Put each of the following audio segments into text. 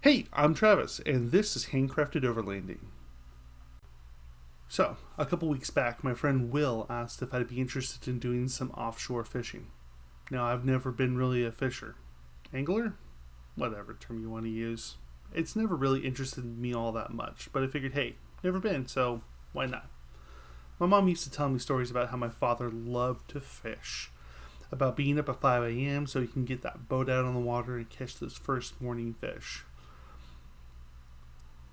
Hey, I'm Travis, and this is Handcrafted Overlanding. So, a couple weeks back, my friend Will asked if I'd be interested in doing some offshore fishing. Now, I've never been really a fisher. Angler? Whatever term you want to use. It's never really interested me all that much, but I figured, hey, never been, so why not? My mom used to tell me stories about how my father loved to fish. About being up at 5 a.m. so he can get that boat out on the water and catch those first morning fish.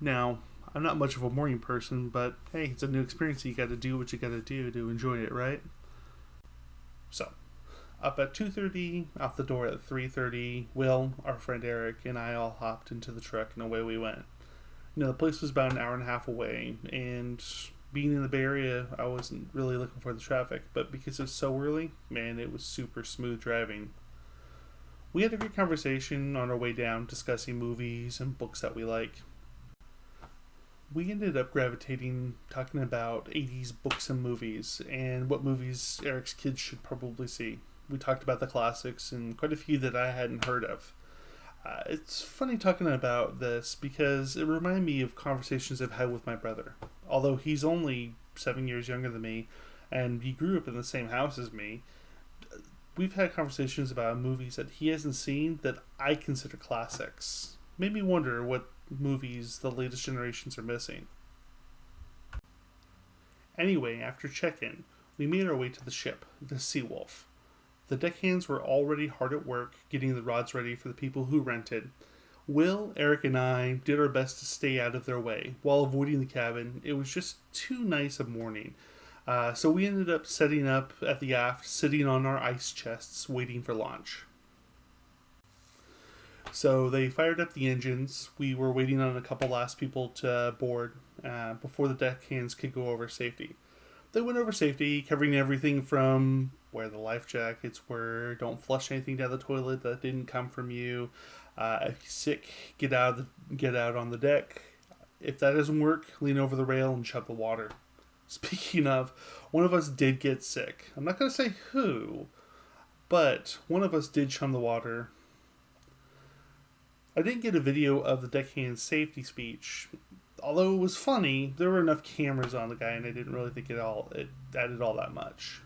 Now, I'm not much of a morning person, but hey, it's a new experience. You got to do what you got to do to enjoy it, right? So, up at 2:30, out the door at 3:30, Will, our friend Eric, and I all hopped into the truck and away we went. The place was about an hour and a half away, and being in the Bay Area, I wasn't really looking for the traffic, but because it was so early, man, it was super smooth driving. We had a great conversation on our way down, discussing movies and books that we like. We ended up gravitating, talking about 80s books and movies, and what movies Eric's kids should probably see. We talked about the classics and quite a few that I hadn't heard of. It's funny talking about this because it reminded me of conversations I've had with my brother. Although he's only 7 years younger than me, and he grew up in the same house as me, we've had conversations about movies that he hasn't seen that I consider classics. Made me wonder what movies the latest generations are missing. Anyway, after check-in, we made our way to the ship, the Seawolf. The deckhands were already hard at work getting the rods ready for the people who rented. Will, Eric, and I did our best to stay out of their way while avoiding the cabin. It was just too nice a morning. So we ended up setting up at the aft, sitting on our ice chests, waiting for launch. So they fired up the engines. We were waiting on a couple last people to board before the deckhands could go over safety. They went over safety, covering everything from wear the life jackets were, don't flush anything down the toilet that didn't come from you. If you're sick, get out on the deck. If that doesn't work, lean over the rail and chug the water. Speaking of, one of us did get sick. I'm not going to say who, but one of us did chum the water. I didn't get a video of the deckhand's safety speech. Although it was funny, there were enough cameras on the guy and I didn't really think it added all that much.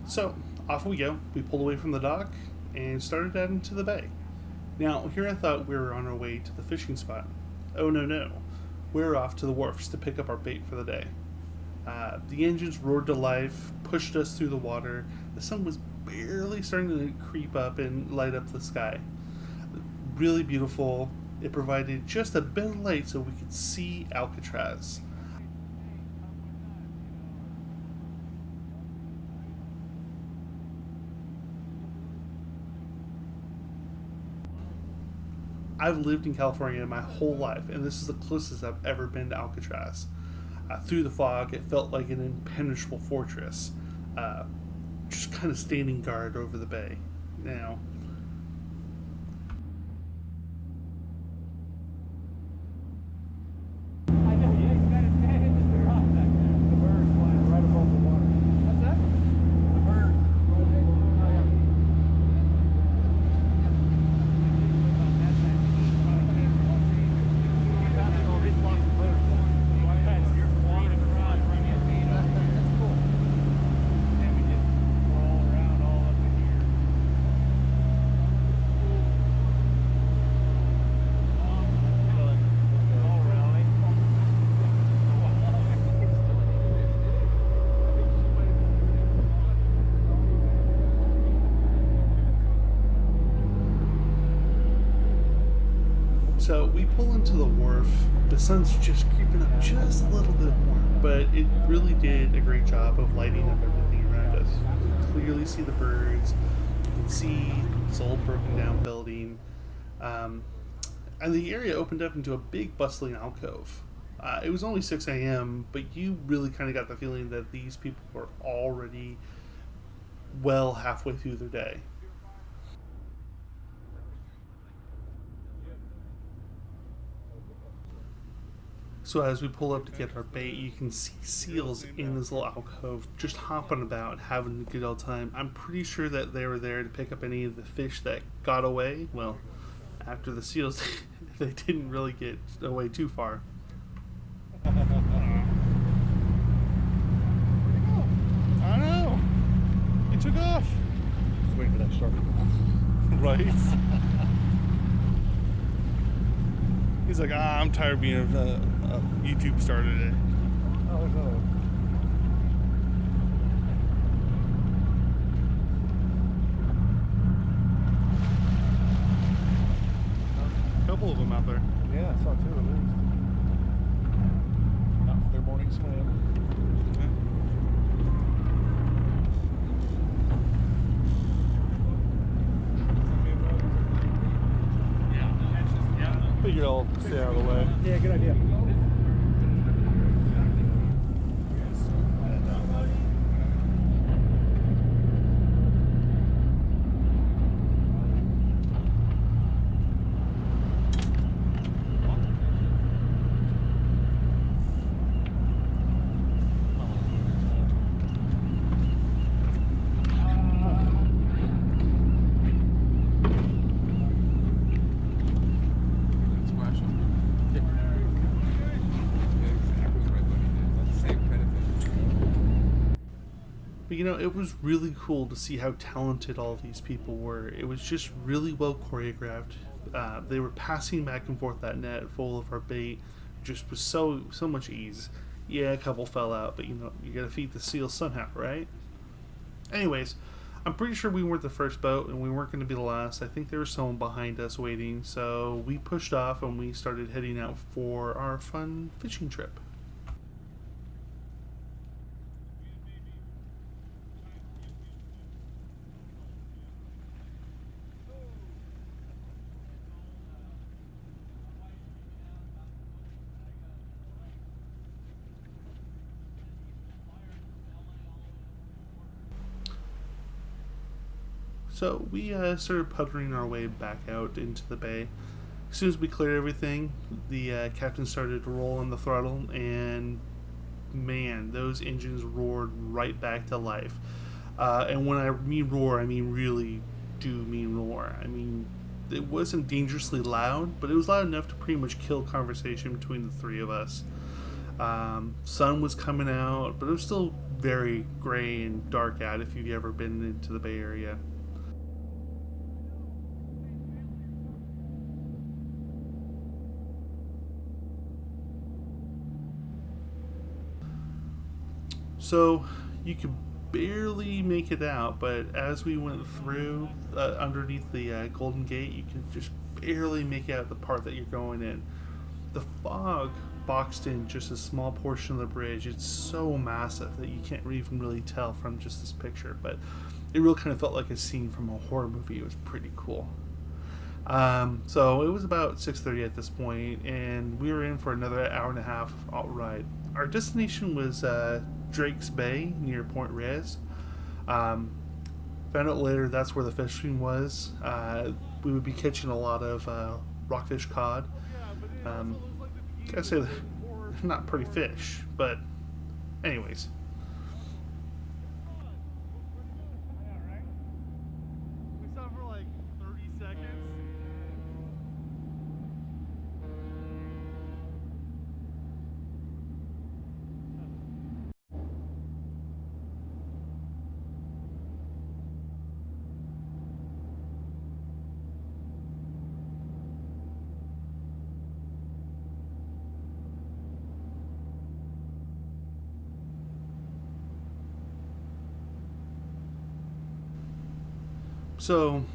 So, off we go. We pulled away from the dock and started out into the bay. Now, here I thought we were on our way to the fishing spot. Oh no. We were off to the wharfs to pick up our bait for the day. The engines roared to life, pushed us through the water. The sun was barely starting to creep up and light up the sky. Really beautiful. It provided just a bit of light so we could see Alcatraz. I've lived in California my whole life, and this is the closest I've ever been to Alcatraz. Through the fog, it felt like an impenetrable fortress, just kind of standing guard over the bay. Now, so we pull into the wharf. The sun's just creeping up just a little bit more, but it really did a great job of lighting up everything around us. You can clearly see the birds. You can see this old broken down building. And the area opened up into a big bustling alcove. It was only 6 a.m., but you really kind of got the feeling that these people were already well halfway through their day. So as we pull up to get our bait, you can see seals in this little alcove just hopping about, having a good old time. I'm pretty sure that they were there to pick up any of the fish that got away. Well, after the seals, they didn't really get away too far. I don't know. It took off. Just waiting for that shark. Right. He's like, I'm tired of being a YouTube star today. Oh, there's another one. A couple of them out there. Yeah, I saw two at least. Out for their morning swim. Figured I'll stay out of the way. Yeah, good idea. But you know, it was really cool to see how talented all these people were. It was just really well choreographed. They were passing back and forth that net full of our bait, just with so much ease. Yeah, a couple fell out, but you know, you gotta feed the seals somehow, right? Anyways, I'm pretty sure we weren't the first boat, and we weren't going to be the last. I think there was someone behind us waiting, so we pushed off and we started heading out for our fun fishing trip. So we started puttering our way back out into the bay. As soon as we cleared everything, the captain started to roll on the throttle, and man, those engines roared right back to life. And when I mean roar, I mean really do mean roar. I mean, it wasn't dangerously loud, but it was loud enough to pretty much kill conversation between the three of us. Sun was coming out, but it was still very gray and dark out if you've ever been into the Bay Area. So you could barely make it out, but as we went through underneath the Golden Gate, you can just barely make out the part that you're going in. The fog boxed in just a small portion of the bridge. It's so massive that you can't even really tell from just this picture, but it really kind of felt like a scene from a horror movie. It was pretty cool. So it was about 6:30 at this point, and we were in for another hour and a half ride. Our destination was Drake's Bay near Point Reyes. Found out later that's where the fishing was. We would be catching a lot of rockfish cod. Gotta say, they're not pretty fish, but anyways. We saw for like 30 seconds. So,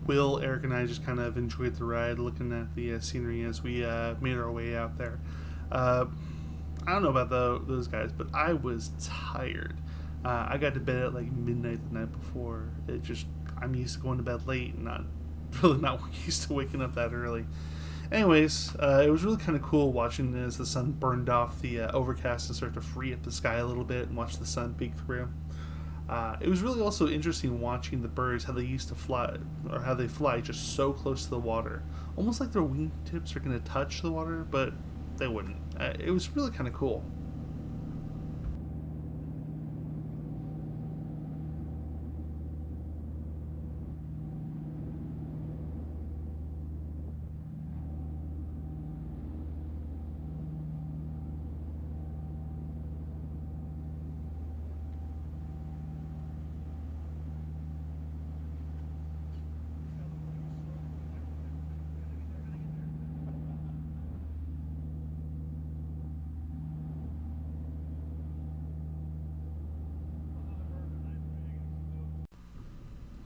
Will, Eric, and I just kind of enjoyed the ride, looking at the scenery as we made our way out there. I don't know about those guys, but I was tired. I got to bed at like midnight the night before. I'm used to going to bed late and not used to waking up that early. Anyways, it was really kind of cool watching as the sun burned off the overcast and start to free up the sky a little bit and watch the sun peek through. It was really also interesting watching the birds, how they used to fly, or how they fly just so close to the water. Almost like their wingtips are going to touch the water, but they wouldn't. It was really kind of cool.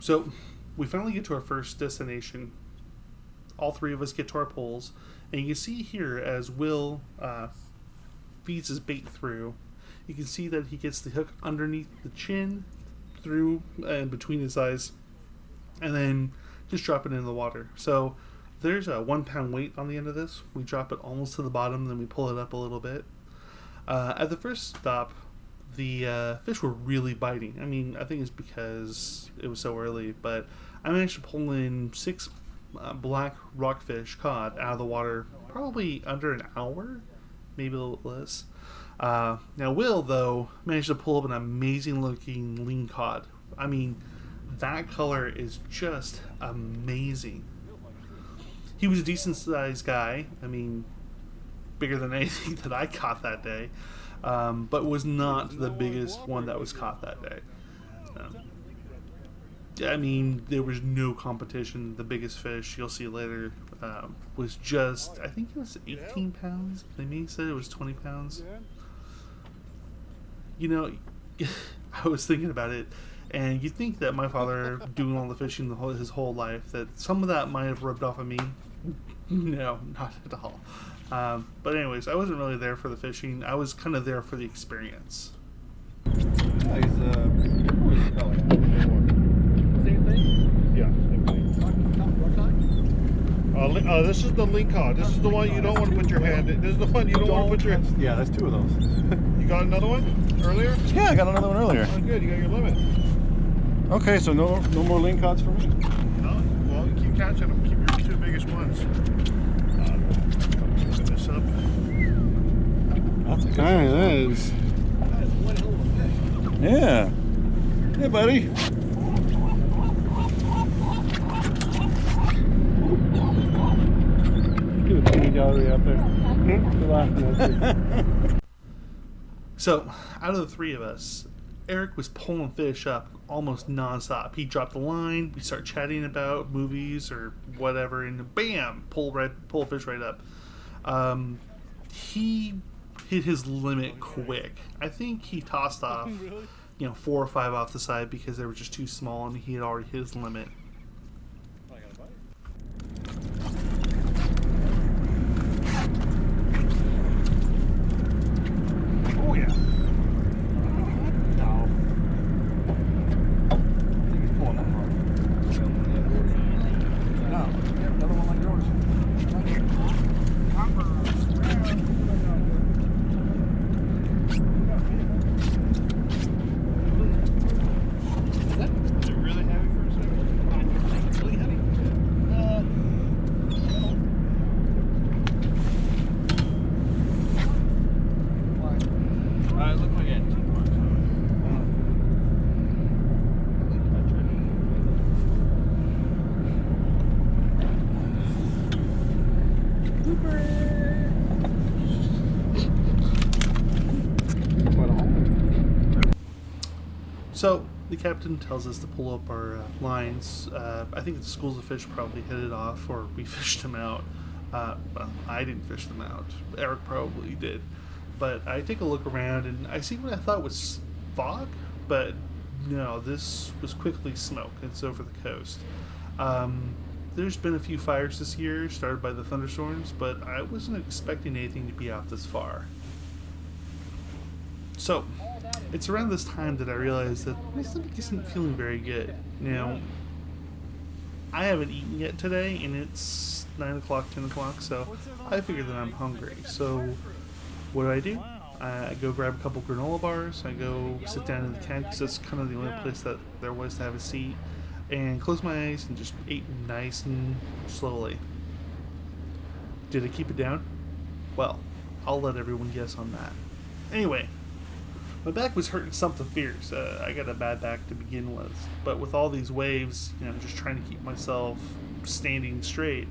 So we finally get to our first destination. All three of us get to our poles, and you can see here as Will feeds his bait through, you can see that he gets the hook underneath the chin, through and between his eyes, and then just drop it into the water. So there's a 1 pound weight on the end of this. We drop it almost to the bottom, then we pull it up a little bit. At the first stop, the fish were really biting. I mean, I think it's because it was so early, but I managed to pull in 6 black rockfish cod out of the water probably under an hour, maybe a little less. Now Will, though, managed to pull up an amazing looking lean cod. I mean, that color is just amazing. He was a decent sized guy. I mean, bigger than anything that I caught that day, but was not the biggest one that was caught that day. I mean, there was no competition. The biggest fish, you'll see later, was just, I think it was 18 pounds. They may have said it was 20 pounds. You know, I was thinking about it, and you'd think that my father, doing all the fishing his whole life, that some of that might have rubbed off on me. No, not at all. But anyways, I wasn't really there for the fishing. I was kind of there for the experience. Yeah, same thing? Yeah, same thing. This is the lean cod. This is the one you don't want to put your hand in. This is the one you don't want to put your... Yeah, that's 2 of those. You got another one earlier? Yeah, I got another one earlier. Oh, good. You got your limit. Okay, so no more lean cods for me. No? Well, you keep catching them. Keep your 2 biggest ones. Open this up. That's a guy, that is. That is one hell of a fish. Yeah. Hey, buddy. Get a teeny gallery out there. You're laughing at me. So, out of the 3 of us, Eric was pulling fish up almost nonstop. He dropped the line, we start chatting about movies or whatever, and bam, pull a fish right up. He hit his limit quick. I think he tossed off, 4 or 5 off the side because they were just too small, and he had already hit his limit. Oh, yeah. No. I think he's pulling that hard. No. Another one like yours. Is it really heavy for a second? Really heavy? It looked like it had 2 marks on it. So, the captain tells us to pull up our lines. I think the schools of fish probably hit it off, or we fished them out. Well, I didn't fish them out. Eric probably did. But I take a look around, and I see what I thought was fog, but no, this was quickly smoke. It's over the coast. There's been a few fires this year, started by the thunderstorms, but I wasn't expecting anything to be out this far. So, it's around this time that I realized that my stomach isn't feeling very good. Now, I haven't eaten yet today, and it's 9 o'clock, 10 o'clock, so I figured that I'm hungry. So, what do? I go grab a couple granola bars, I go sit down in the tent, because that's kind of the only place that there was to have a seat, and close my eyes and just ate nice and slowly. Did I keep it down? Well, I'll let everyone guess on that. Anyway, my back was hurting something fierce. I got a bad back to begin with, but with all these waves, I'm just trying to keep myself standing straight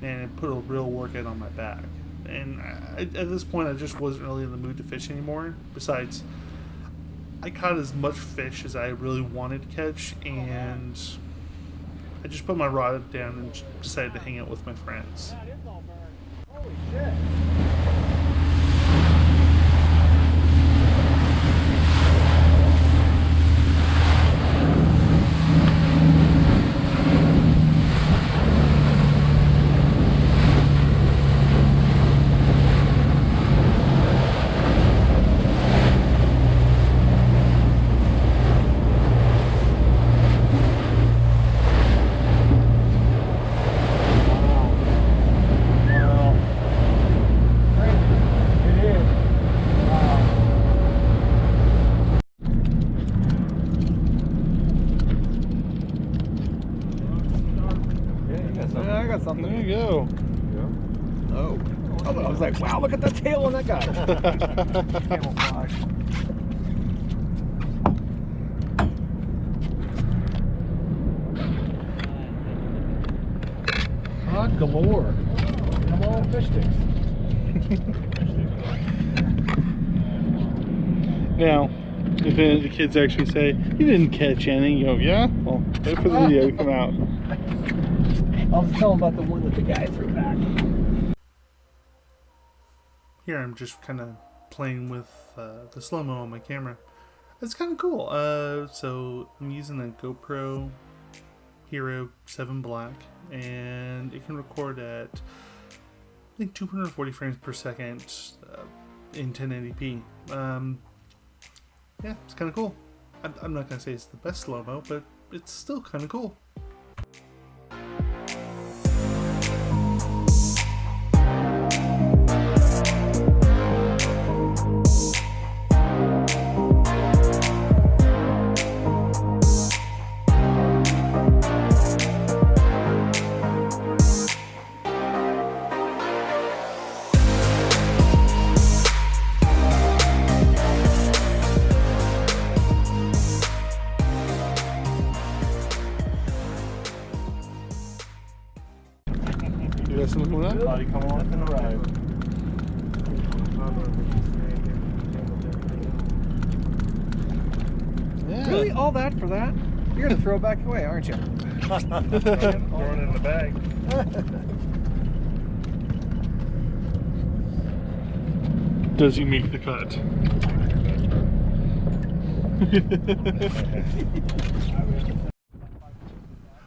and put a real workout on my back. And at this point, I just wasn't really in the mood to fish anymore. Besides, I caught as much fish as I really wanted to catch, and I just put my rod down and decided to hang out with my friends. Holy shit. I got something. There you go. Oh. Oh, I was like, wow, look at the tail on that guy. Camouflage. Cod galore. Come on, fish sticks. Now, if any of the kids actually say, you didn't catch any, you go, yeah? Well, wait for the video to come out. I'll just tell them about the one that the guy threw back. Here I'm just kind of playing with the slow-mo on my camera. It's kind of cool. So I'm using a GoPro Hero 7 Black, and it can record at, I think, 240 frames per second in 1080p. Yeah, it's kind of cool. I'm not going to say it's the best slow-mo, but it's still kind of cool. You got something coming up? Buddy, come on and arrive. Yeah. Really? All that for that? You're going to throw it back away, aren't you? Throwing it in the bag. Does he make the cut?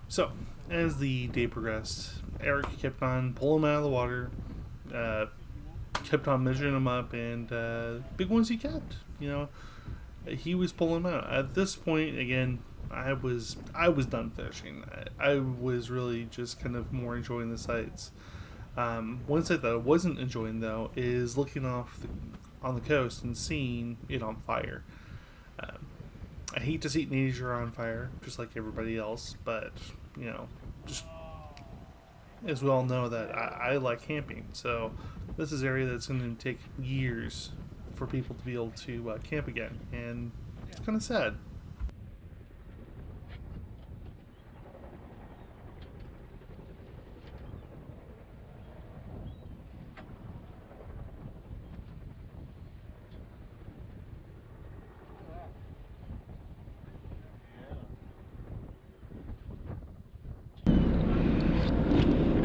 So, as the day progressed, Eric kept on pulling them out of the water, kept on measuring them up, and big ones he kept. You know, he was pulling them out. At this point, again, I was done fishing. I was really just kind of more enjoying the sights. One sight that I wasn't enjoying, though, is looking on the coast and seeing it on fire. I hate to see nature on fire, just like everybody else, but, you know, just as we all know that I like camping, so this is an area that's going to take years for people to be able to camp again, and it's kind of sad.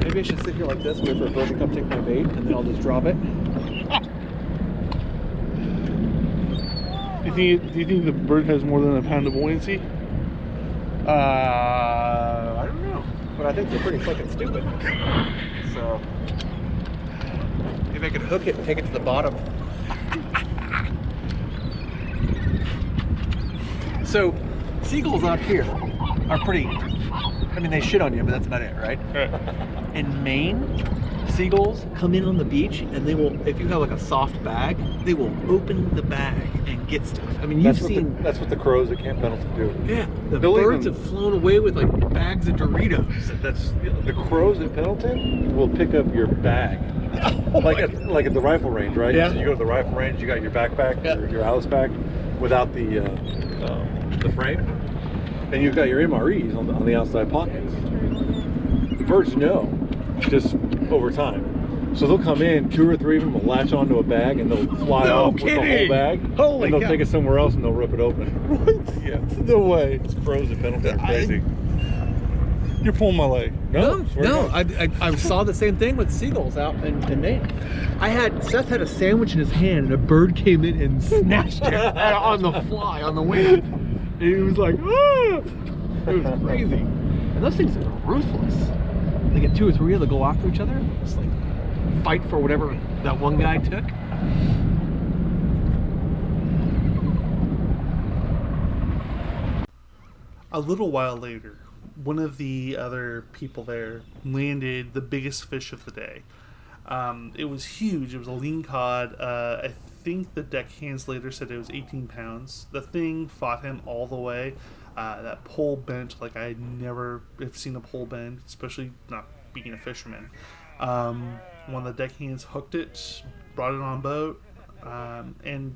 Maybe I should sit here like this, wait for a bird to come take my bait, and then I'll just drop it. Do you think the bird has more than a pound of buoyancy? I don't know. But I think they're pretty fucking stupid. So, maybe I could hook it and take it to the bottom. So, seagulls out here are pretty, I mean, they shit on you, but that's about it, right? In Maine, seagulls come in on the beach and they will, if you have like a soft bag, they will open the bag and get stuff. I mean, you've seen... That's what the crows at Camp Pendleton do. Yeah, the birds have flown away with like bags of Doritos. That's the crows at Pendleton will pick up your bag. Like at the rifle range, right? Yeah. So you go to the rifle range, you got your backpack, your Alice bag, without the frame, and you've got your MREs on the outside pockets. The birds know just over time. So they'll come in, 2 or 3 of them will latch onto a bag and they'll fly off with the whole bag. Holy and they'll cow. take it somewhere else and they'll rip it open. What? Yeah. No way. It's crows at Pendleton are crazy. You're pulling my leg. No, swear to God. I saw the same thing with seagulls out in Maine. Seth had a sandwich in his hand and a bird came in and snatched it on the fly, on the wing. And he was like, ah! It was crazy. And those things are ruthless. They get 2 or 3 of them, go after each other, just like fight for whatever that one guy took. A little while later, one of the other people there landed the biggest fish of the day. It was huge. It was a lean cod. I think the deckhands later said it was 18 pounds. The thing fought him all the way. That pole bent like I never have seen a pole bend, especially not being a fisherman. One of the deckhands hooked it, brought it on boat, and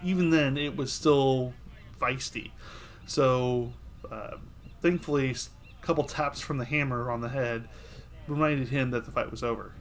even then it was still feisty. So thankfully, a couple taps from the hammer on the head reminded him that the fight was over.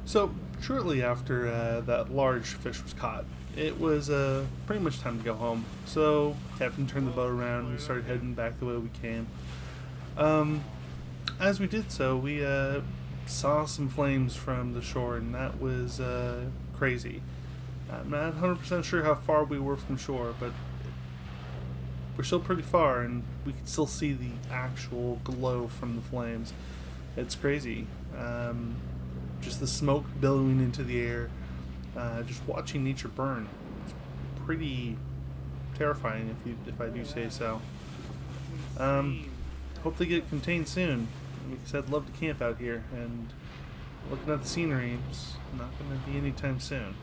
So, shortly after that large fish was caught, it was pretty much time to go home. So, Captain turned the boat around and we started heading back the way we came. As we did so, we saw some flames from the shore, and that was crazy. I'm not 100% sure how far we were from shore, but we're still pretty far, and we can still see the actual glow from the flames. It's crazy. Just the smoke billowing into the air, just watching nature burn. It's pretty terrifying, if I do say so. Hope they get contained soon. Like I said, I'd love to camp out here, and looking at the scenery, it's not going to be anytime soon.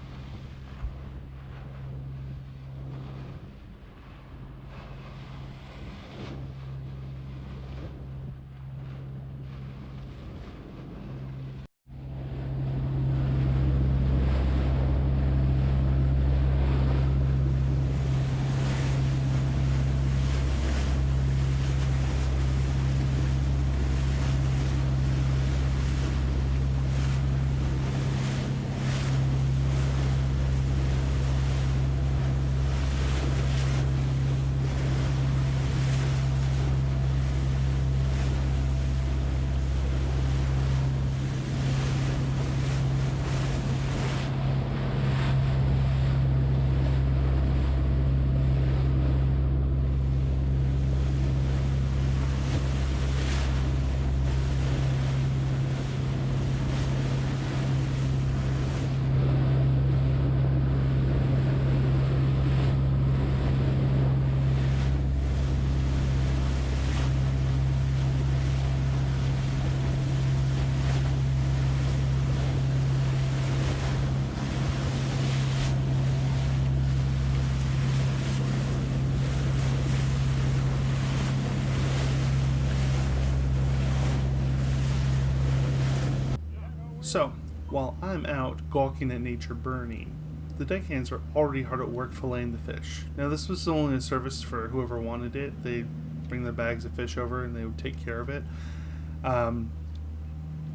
So, while I'm out gawking at nature burning, the deckhands are already hard at work filleting the fish. Now, this was only a service for whoever wanted it. They'd bring their bags of fish over and they would take care of it.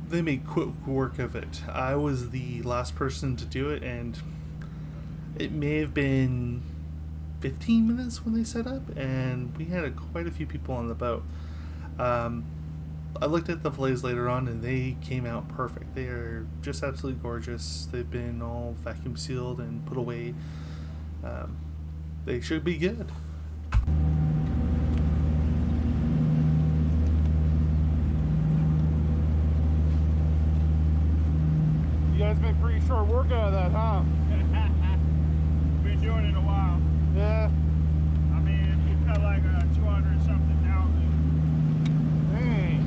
They made quick work of it. I was the last person to do it, and it may have been 15 minutes when they set up, and we had quite a few people on the boat. I looked at the fillets later on, and they came out perfect. They are just absolutely gorgeous. They've been all vacuum sealed and put away. They should be good. You guys been pretty short work out of that, huh? Been doing it a while. Yeah. I mean, you cut like 200 something thousand. Dang.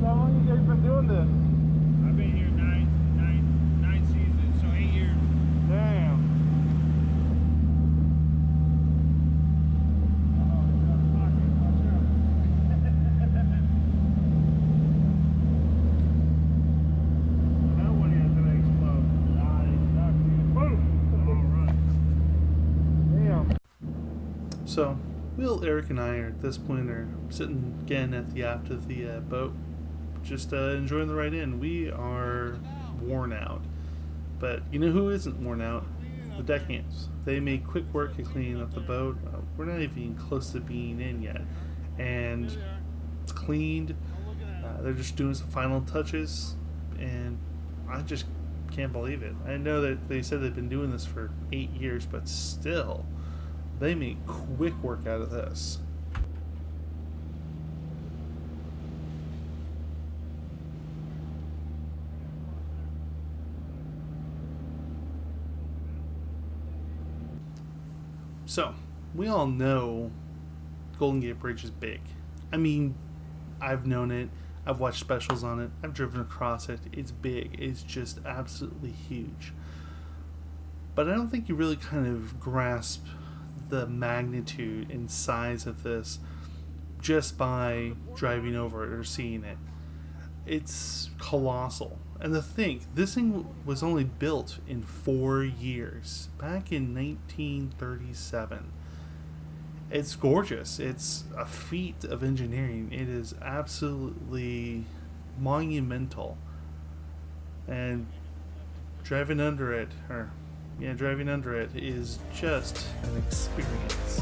How long you guys been doing this? I've been here nine seasons, so 8 years. Damn. That one is gonna explode. Boom! All right. Damn. So, Will, Eric, and I are at this point are sitting again at the aft of the boat, just enjoying the ride in. We are worn out, but you know who isn't worn out? The deckhands. They made quick work of cleaning up the boat. We're not even close to being in yet, and it's cleaned. They're just doing some final touches, and I just can't believe it. I know that they said they've been doing this for 8 years, but still, they made quick work out of this. So, we all know Golden Gate Bridge is big. I mean, I've known it. I've watched specials on it. I've driven across it. It's big. It's just absolutely huge. But I don't think you really kind of grasp the magnitude and size of this just by driving over it or seeing it. It's colossal. And to think, this thing was only built in 4 years, back in 1937. It's gorgeous. It's a feat of engineering. It is absolutely monumental. And driving under it is just an experience.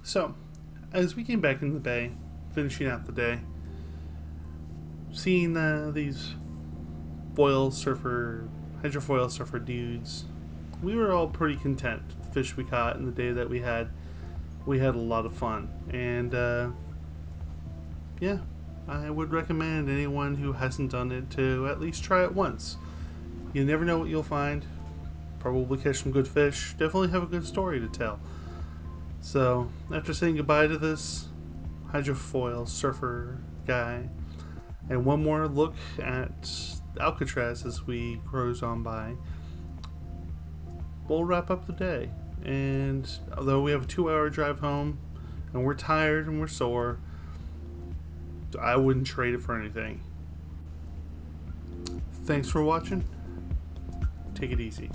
So, as we came back into the bay, finishing out the day, seeing these hydrofoil surfer dudes, we were all pretty content. The fish we caught and the day that we had a lot of fun. And, yeah, I would recommend anyone who hasn't done it to at least try it once. You never know what you'll find. Probably catch some good fish. Definitely have a good story to tell. So, after saying goodbye to this hydrofoil surfer guy, and one more look at Alcatraz as we cruise on by, we'll wrap up the day. And although we have a 2-hour drive home, and we're tired and we're sore, I wouldn't trade it for anything. Thanks for watching. Take it easy.